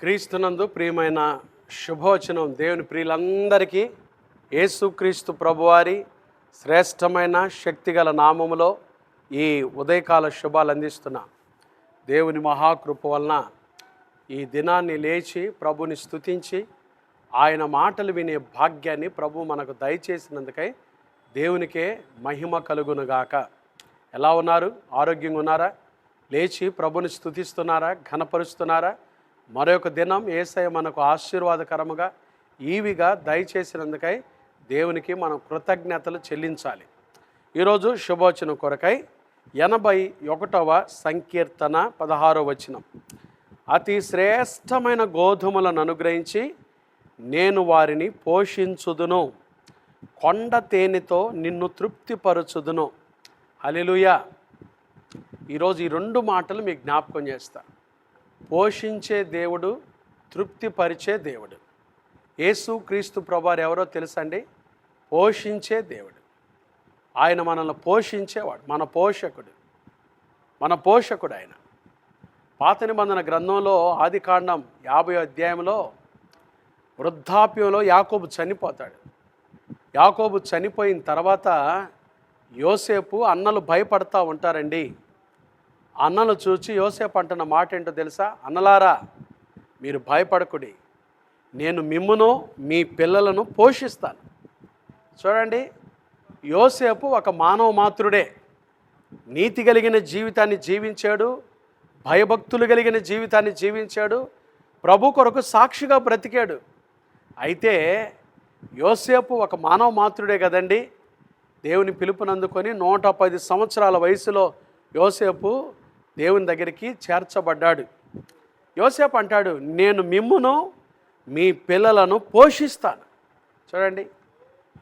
క్రీస్తునందు ప్రియమైన శుభవచనం దేవుని ప్రియులందరికీ యేసుక్రీస్తు ప్రభువారి శ్రేష్టమైన శక్తిగల నామములో ఈ ఉదయకాల శుభాలు అందిస్తున్నా. దేవుని మహాకృప వలన ఈ దినాన్ని లేచి ప్రభుని స్తుతించి ఆయన మాటలు వినే భాగ్యాన్ని ప్రభు మనకు దయచేసినందుకై దేవునికే మహిమ కలుగునుగాక. ఎలా ఉన్నారు? ఆరోగ్యంగా ఉన్నారా? లేచి ప్రభుని స్తుతిస్తున్నారా? ఘనపరుస్తున్నారా? మరొక దినం యేసయ్య మనకు ఆశీర్వాదకరముగా ఈవిగా దయచేసినందుకై దేవునికి మనం కృతజ్ఞతలు చెల్లించాలి. ఈరోజు శుభవచనం కొరకై 81వ సంకీర్తన 16వ వచనం. అతి శ్రేష్టమైన గోధుమలను అనుగ్రహించి నేను వారిని పోషించుదును, కొండ తేనెతో నిన్ను తృప్తిపరచుదును. హల్లెలూయా. ఈరోజు ఈ రెండు మాటలు మీకు జ్ఞాపకం చేస్తా. పోషించే దేవుడు, తృప్తిపరిచే దేవుడు. యేసుక్రీస్తు ప్రభువారు ఎవరో తెలుసండి? పోషించే దేవుడు. ఆయన మనల్ని పోషించేవాడు, మన పోషకుడు ఆయన. పాత నిబంధన గ్రంథంలో ఆదికాండం 50వ అధ్యాయంలో వృద్ధాప్యంలో యాకోబు చనిపోతాడు. యాకోబు చనిపోయిన తర్వాత యోసేపు అన్నలు భయపడతా ఉంటారండి. అన్నలు చూచి యోసేపు అంటున్న మాట ఏంటో తెలుసా? అన్నలారా, మీరు భయపడకుడి, నేను మిమ్మును మీ పిల్లలను పోషిస్తాను. చూడండి, యోసేపు ఒక మానవ మాతృడే. నీతి కలిగిన జీవితాన్ని జీవించాడు, భయభక్తులు కలిగిన జీవితాన్ని జీవించాడు, ప్రభు కొరకు సాక్షిగా బ్రతికాడు. అయితే యోసేపు ఒక మానవ మాతృడే కదండి. దేవుని పిలుపునందుకొని 110 సంవత్సరాల వయసులో యోసేపు దేవుని దగ్గరికి చేర్చబడ్డాడు. యోసేపు అంటాడు, నేను మిమ్మును మీ పిల్లలను పోషిస్తాను. చూడండి,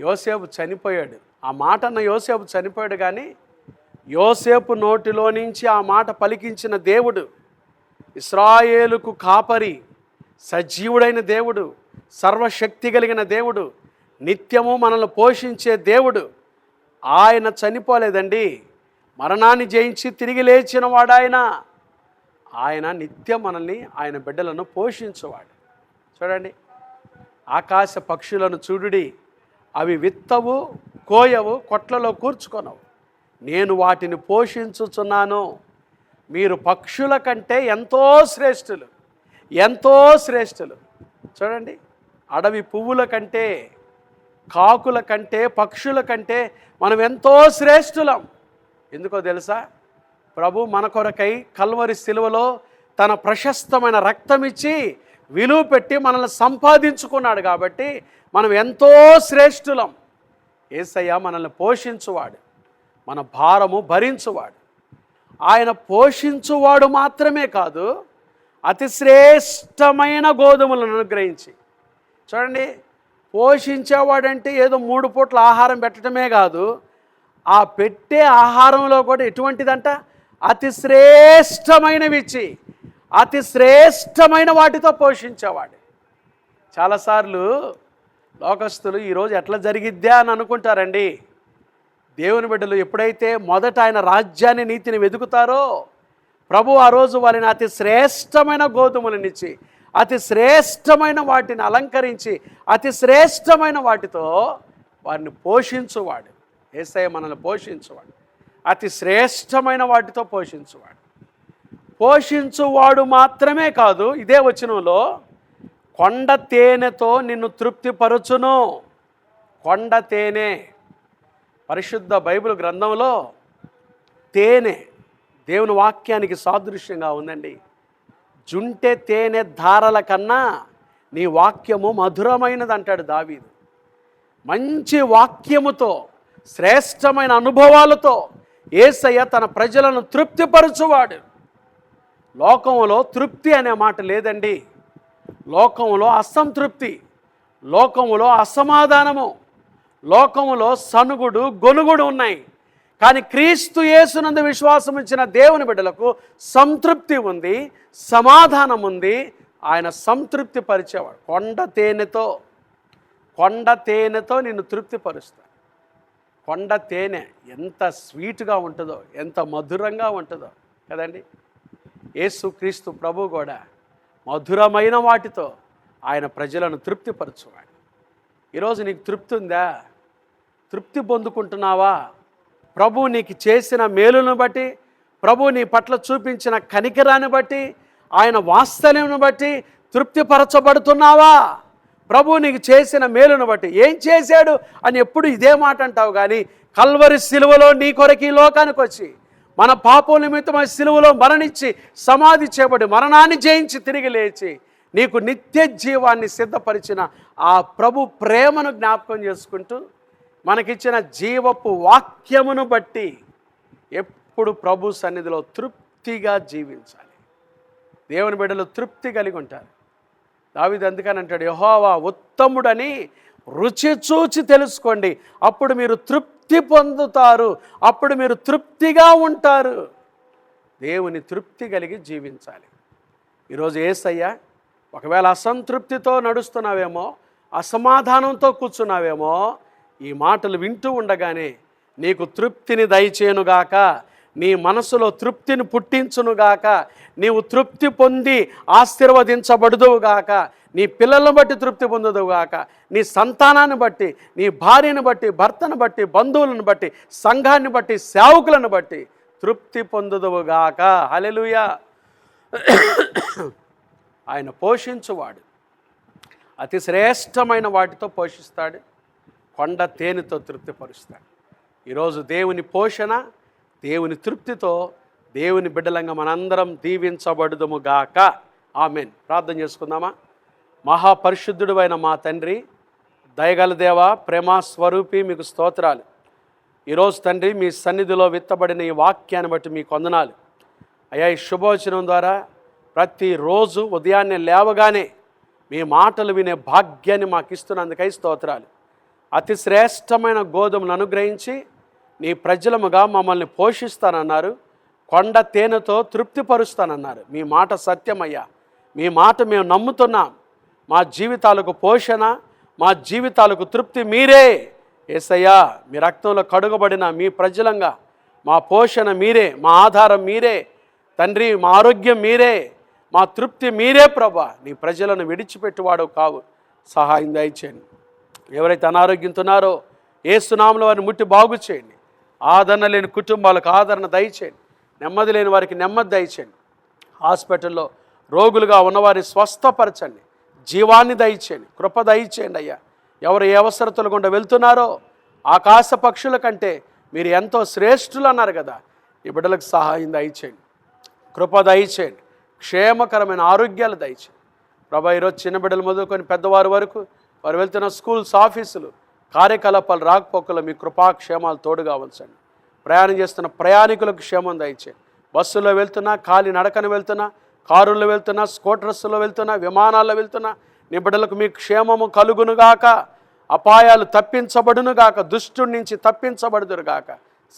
యోసేపు చనిపోయాడు. ఆ మాట అన్న యోసేపు చనిపోయాడు, కానీ యోసేపు నోటిలో నుంచి ఆ మాట పలికించిన దేవుడు, ఇశ్రాయేలుకు కాపరి, సజీవుడైన దేవుడు, సర్వశక్తి కలిగిన దేవుడు, నిత్యము మనల్ని పోషించే దేవుడు, ఆయన చనిపోలేదండి. మరణాన్ని జయించి తిరిగి లేచిన వాడు ఆయన నిత్యం మనల్ని, ఆయన బిడ్డలను పోషించేవాడు. చూడండి, ఆకాశ పక్షులను చూడుడి, అవి విత్తవు, కోయవు, కొట్లలో కూర్చుకొనవు, నేను వాటిని పోషించుచున్నాను. మీరు పక్షుల కంటే ఎంతో శ్రేష్ఠులు. చూడండి, అడవి పువ్వుల కంటే, కాకుల కంటే, పక్షుల కంటే మనం ఎంతో శ్రేష్ఠులం. ఎందుకో తెలుసా? ప్రభు మన కొరకై కల్వరి శిలువలో తన ప్రశస్తమైన రక్తం ఇచ్చి విలువ పెట్టి మనల్ని సంపాదించుకున్నాడు. కాబట్టి మనం ఎంతో శ్రేష్ఠులం. యేసయ్య మనల్ని పోషించువాడు, మన భారము భరించువాడు. ఆయన పోషించువాడు మాత్రమే కాదు, అతి శ్రేష్టమైన గోధుమలను అనుగ్రహించి. చూడండి, పోషించేవాడంటే ఏదో 3 పూట్ల ఆహారం పెట్టడమే కాదు, ఆ పెట్టే ఆహారంలో కూడా ఎటువంటిదంట? అతి శ్రేష్టమైనవి ఇచ్చి, అతి శ్రేష్టమైన వాటితో పోషించేవాడు. చాలాసార్లు లోకస్తులు ఈరోజు ఎట్లా జరిగిద్దా అని అనుకుంటారండి. దేవుని బిడ్డలు ఎప్పుడైతే మొదట ఆయన రాజ్యాన్ని, నీతిని వెతుకుతారో, ప్రభు ఆ రోజు వారిని అతి శ్రేష్టమైన గోధుమలనిచ్చి, అతి శ్రేష్టమైన వాటిని అలంకరించి, అతి శ్రేష్టమైన వాటితో వారిని పోషించువాడు. యేసయ్య మనల్ని పోషించువాడు, అతి శ్రేష్టమైన వాటితో పోషించువాడు మాత్రమే కాదు, ఇదే వచనంలో కొండ తేనెతో నిన్ను తృప్తిపరచును. కొండ తేనె, పరిశుద్ధ బైబిల్ గ్రంథంలో తేనె దేవుని వాక్యానికి సాదృశ్యంగా ఉందండి. జుంటె తేనె ధారల కన్నా నీ వాక్యము మధురమైనది అంటాడు దావీదు. మంచి వాక్యముతో, శ్రేష్టమైన అనుభవాలతో యేసయ్య తన ప్రజలను తృప్తిపరచువాడు. లోకంలో తృప్తి అనే మాట లేదండి. లోకంలో అసంతృప్తి, లోకంలో అసమాధానము, లోకంలో సనుగుడు, గొనుగుడు ఉన్నాయి. కానీ క్రీస్తు యేసునందు విశ్వాసం ఇచ్చిన దేవుని బిడ్డలకు సంతృప్తి ఉంది, సమాధానం ఉంది. ఆయన సంతృప్తి పరిచేవాడు. కొండ తేనెతో నిన్ను తృప్తిపరుస్తాడు. కొండ తేనె ఎంత స్వీట్గా ఉంటుందో, ఎంత మధురంగా ఉంటుందో కదండి. యేసుక్రీస్తు ప్రభు కూడా మధురమైన వాటితో ఆయన ప్రజలను తృప్తిపరచువాడు. ఈరోజు నీకు తృప్తి ఉందా? తృప్తి పొందుకుంటున్నావా? ప్రభు నీకు చేసిన మేలును బట్టి, ప్రభు నీ పట్ల చూపించిన కనికరాన్ని బట్టి, ఆయన వాత్సల్యమును బట్టి తృప్తిపరచబడుతున్నావా? ప్రభు నీకు చేసిన మేలును బట్టి. ఏం చేశాడు అని ఎప్పుడు ఇదే మాట అంటావు కానీ, కల్వరి సిలువలో నీ కొరకు ఈ లోకానికి వచ్చి మన పాపం నిమిత్తం సిలువలో మరణించి సమాధి చేయబడి మరణాన్ని జయించి తిరిగి లేచి నీకు నిత్య జీవాన్ని సిద్ధపరిచిన ఆ ప్రభు ప్రేమను జ్ఞాపకం చేసుకుంటూ మనకిచ్చిన జీవపు వాక్యమును బట్టి ఎప్పుడు ప్రభు సన్నిధిలో తృప్తిగా జీవించాలి. దేవుని బిడ్డలు తృప్తి కలిగి ఉంటారు. దావీదు అందుకని అంటాడు, యెహోవా ఉత్తముడని రుచి చూచి తెలుసుకోండి, అప్పుడు మీరు తృప్తి పొందుతారు, అప్పుడు మీరు తృప్తిగా ఉంటారు. దేవుని తృప్తి కలిగి జీవించాలి. ఈరోజు యేసయ్య ఒకవేళ అసంతృప్తితో నడుస్తున్నావేమో, అసమాధానంతో కూర్చున్నావేమో, ఈ మాటలు వింటూ ఉండగానే నీకు తృప్తిని దయచేయునుగాక, నీ మనసులో తృప్తిని పుట్టించునుగాక, నీవు తృప్తి పొంది ఆశీర్వదించబడుదువుగాక, నీ పిల్లలను బట్టి తృప్తి పొందుదువుగాక, నీ సంతానాన్ని బట్టి, నీ భార్యను బట్టి, భర్తను బట్టి, బంధువులను బట్టి, సంఘాన్ని బట్టి, సేవకులను బట్టి తృప్తి పొందుదువుగాక. హల్లెలూయా. ఆయన పోషించువాడు, అతి శ్రేష్టమైన వాటితో పోషిస్తాడు, కొండ తేనెతో తృప్తిపరుస్తాడు. ఈరోజు దేవుని పోషణ, దేవుని తృప్తితో దేవుని బిడ్డలంగా మనందరం దీవించబడుదుముగాక. ఆమేన్. ప్రార్థన చేసుకుందామా? మహాపరిశుద్ధుడు అయిన మా తండ్రి, దయగల దేవ, ప్రేమ స్వరూపి, మీకు స్తోత్రాలు. ఈరోజు తండ్రి మీ సన్నిధిలో విత్తబడిన ఈ వాక్యాన్ని బట్టి మీకు వందనాలు అయ్యా. ఈ శుభవచనం ద్వారా ప్రతిరోజు ఉదయాన్నే లేవగానే మీ మాటలు వినే భాగ్యాన్ని మాకు ఇస్తున్నందుకై స్తోత్రాలు. అతి శ్రేష్టమైన గోధుమను అనుగ్రహించి నీ ప్రజలముగా మమ్మల్ని పోషిస్తానన్నారు, కొండ తేనెతో తృప్తిపరుస్తానన్నారు. మీ మాట సత్యమయ్యా, మీ మాట మేము నమ్ముతున్నాం. మా జీవితాలకు పోషణ, మా జీవితాలకు తృప్తి మీరే యేసయ్యా. మీ రక్తంలో కడుగబడిన మీ ప్రజలంగా మా పోషణ మీరే, మా ఆధారం మీరే తండ్రి, మా ఆరోగ్యం మీరే, మా తృప్తి మీరే ప్రభా. నీ ప్రజలను విడిచిపెట్టువాడు కావు. సహాయం దయచేయండి. ఎవరైతే అనారోగ్యంతో ఉన్నారో యేసు నామములో వారిని ముట్టి బాగు చేయండి. ఆదరణ లేని కుటుంబాలకు ఆదరణ దయచేయండి. నెమ్మది లేని వారికి నెమ్మది దయచేయండి. హాస్పిటల్లో రోగులుగా ఉన్నవారిని స్వస్థపరచండి. జీవాన్ని దయచేయండి, కృప దయచేయండి అయ్యా. ఎవరు ఏ అవసరతలు గుండా వెళ్తున్నారో ఆకాశ పక్షుల కంటే మీరు ఎంతో శ్రేష్ఠులు అన్నారు కదా. ఈ బిడ్డలకు సహాయం దయచేయండి, కృప దయచేయండి, క్షేమకరమైన ఆరోగ్యాలు దయచేయండి ప్రభా. ఈరోజు చిన్న బిడ్డలు మొదలుకొని పెద్దవారి వరకు వారు వెళ్తున్న స్కూల్స్, ఆఫీసులు, కార్యకలాపాలు, రాకపోకలు మీ కృపాక్షేమాలు తోడుగా ఉంచండి. ప్రయాణం చేస్తున్న ప్రయాణికులకు క్షేమం దయచేయండి. బస్సులో వెళ్తున్నా, కాలి నడకన వెళ్తున్నా, కారుల్లో వెళ్తున్నా, స్కూటర్స్లో వెళ్తున్నా, విమానాల్లో వెళ్తున్నా నీ బిడ్డలకు మీ క్షేమము కలుగునుగాక, అపాయాలు తప్పించబడునుగాక, దుష్టుడి నుంచి తప్పించబడుదురుగాక.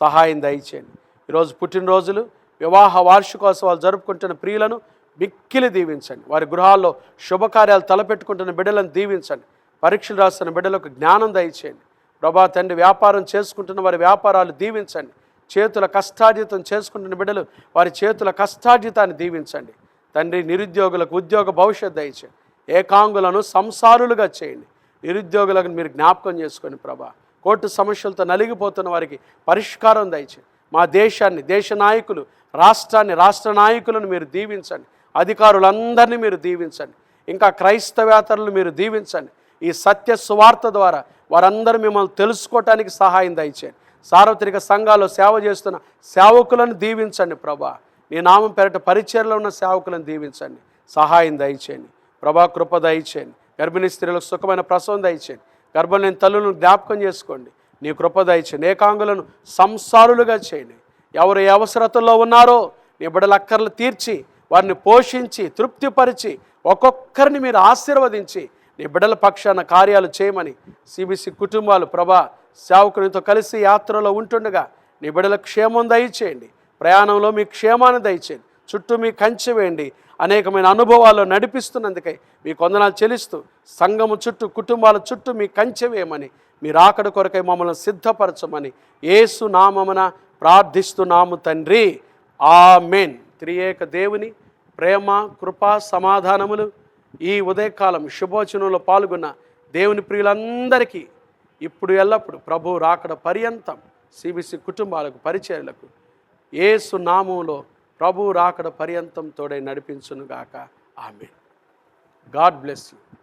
సహాయం దయచేయండి. ఈరోజు పుట్టినరోజులు, వివాహ వార్షికోత్సవాలు జరుపుకుంటున్న ప్రియులను మిక్కిలి దీవించండి. వారి గృహాల్లో శుభకార్యాలు తలపెట్టుకుంటున్న బిడ్డలను దీవించండి. పరీక్షలు రాస్తున్న బిడ్డలకు జ్ఞానం దయచేయండి ప్రభా. తండ్రి, వ్యాపారం చేసుకుంటున్న వారి వ్యాపారాలు దీవించండి. చేతుల కష్టార్జితం చేసుకుంటున్న బిడ్డలు వారి చేతుల కష్టార్జితాన్ని దీవించండి తండ్రి. నిరుద్యోగులకు ఉద్యోగ భవిష్యత్తు దయచేయండి. ఏకాంగులను సంసారులుగా చేయండి. నిరుద్యోగులకు మీరు జ్ఞాపకం చేసుకోండి ప్రభా. కోర్టు సమస్యలతో నలిగిపోతున్న వారికి పరిష్కారం దయచేయండి. మా దేశాన్ని, దేశ నాయకులు, రాష్ట్రాన్ని, రాష్ట్ర నాయకులను మీరు దీవించండి. అధికారులందరినీ మీరు దీవించండి. ఇంకా క్రైస్తవేతరులను మీరు దీవించండి. ఈ సత్య సువార్త ద్వారా వారందరూ మిమ్మల్ని తెలుసుకోవటానికి సహాయం దయచేయండి. సార్వత్రిక సంఘాల్లో సేవ చేస్తున్న సేవకులను దీవించండి ప్రభా. నీ నామం పేరట పరిచర్లో ఉన్న సేవకులను దీవించండి. సహాయం దయచేయండి ప్రభా. కృప దయచేయండి. గర్భిణీ స్త్రీలకు సుఖమైన ప్రసవం దయచేయండి. గర్భం లేని తల్లులను జ్ఞాపకం చేసుకోండి. నీ కృప దయచేయండి. ఏకాంగులను సంసారులుగా చేయండి. ఎవరు ఏ అవసరతల్లో ఉన్నారో నీ బిడ్డల అక్కర్లు తీర్చి వారిని పోషించి తృప్తిపరిచి ఒక్కొక్కరిని మీరు ఆశీర్వదించి నీ బిడ్డల పక్షాన కార్యాలు చేయమని సిబిసి కుటుంబాలు ప్రభా సేవకునితో కలిసి యాత్రలో ఉంటుండగా నీ బిడ్డల క్షేమం దయచేయండి. ప్రయాణంలో మీ క్షేమాన్ని దయచేయండి. చుట్టూ మీ కంచె వేయండి. అనేకమైన అనుభవాలు నడిపిస్తున్నందుకై మీ వందనాలు చెల్లిస్తూ సంఘము చుట్టూ, కుటుంబాల చుట్టూ మీ కంచె వేయమని, మీ రాకడ కొరకై మమ్మల్ని సిద్ధపరచమని యేసు నామమున ప్రార్థిస్తున్నాము తండ్రి. ఆమేన్. త్రియేక దేవుని ప్రేమ, కృప, సమాధానములు ఈ ఉదయకాలం శుభవచనంలో పాల్గొన్న దేవుని ప్రియులందరికీ ఇప్పుడు ఎల్లప్పుడు ప్రభు రాకడ పర్యంతం సిబిసి కుటుంబాలకు, పరిచర్యలకు యేసు నామములో ప్రభు రాకడ పర్యంతం తోడై నడిపించునుగాక. ఆమేన్. God bless you.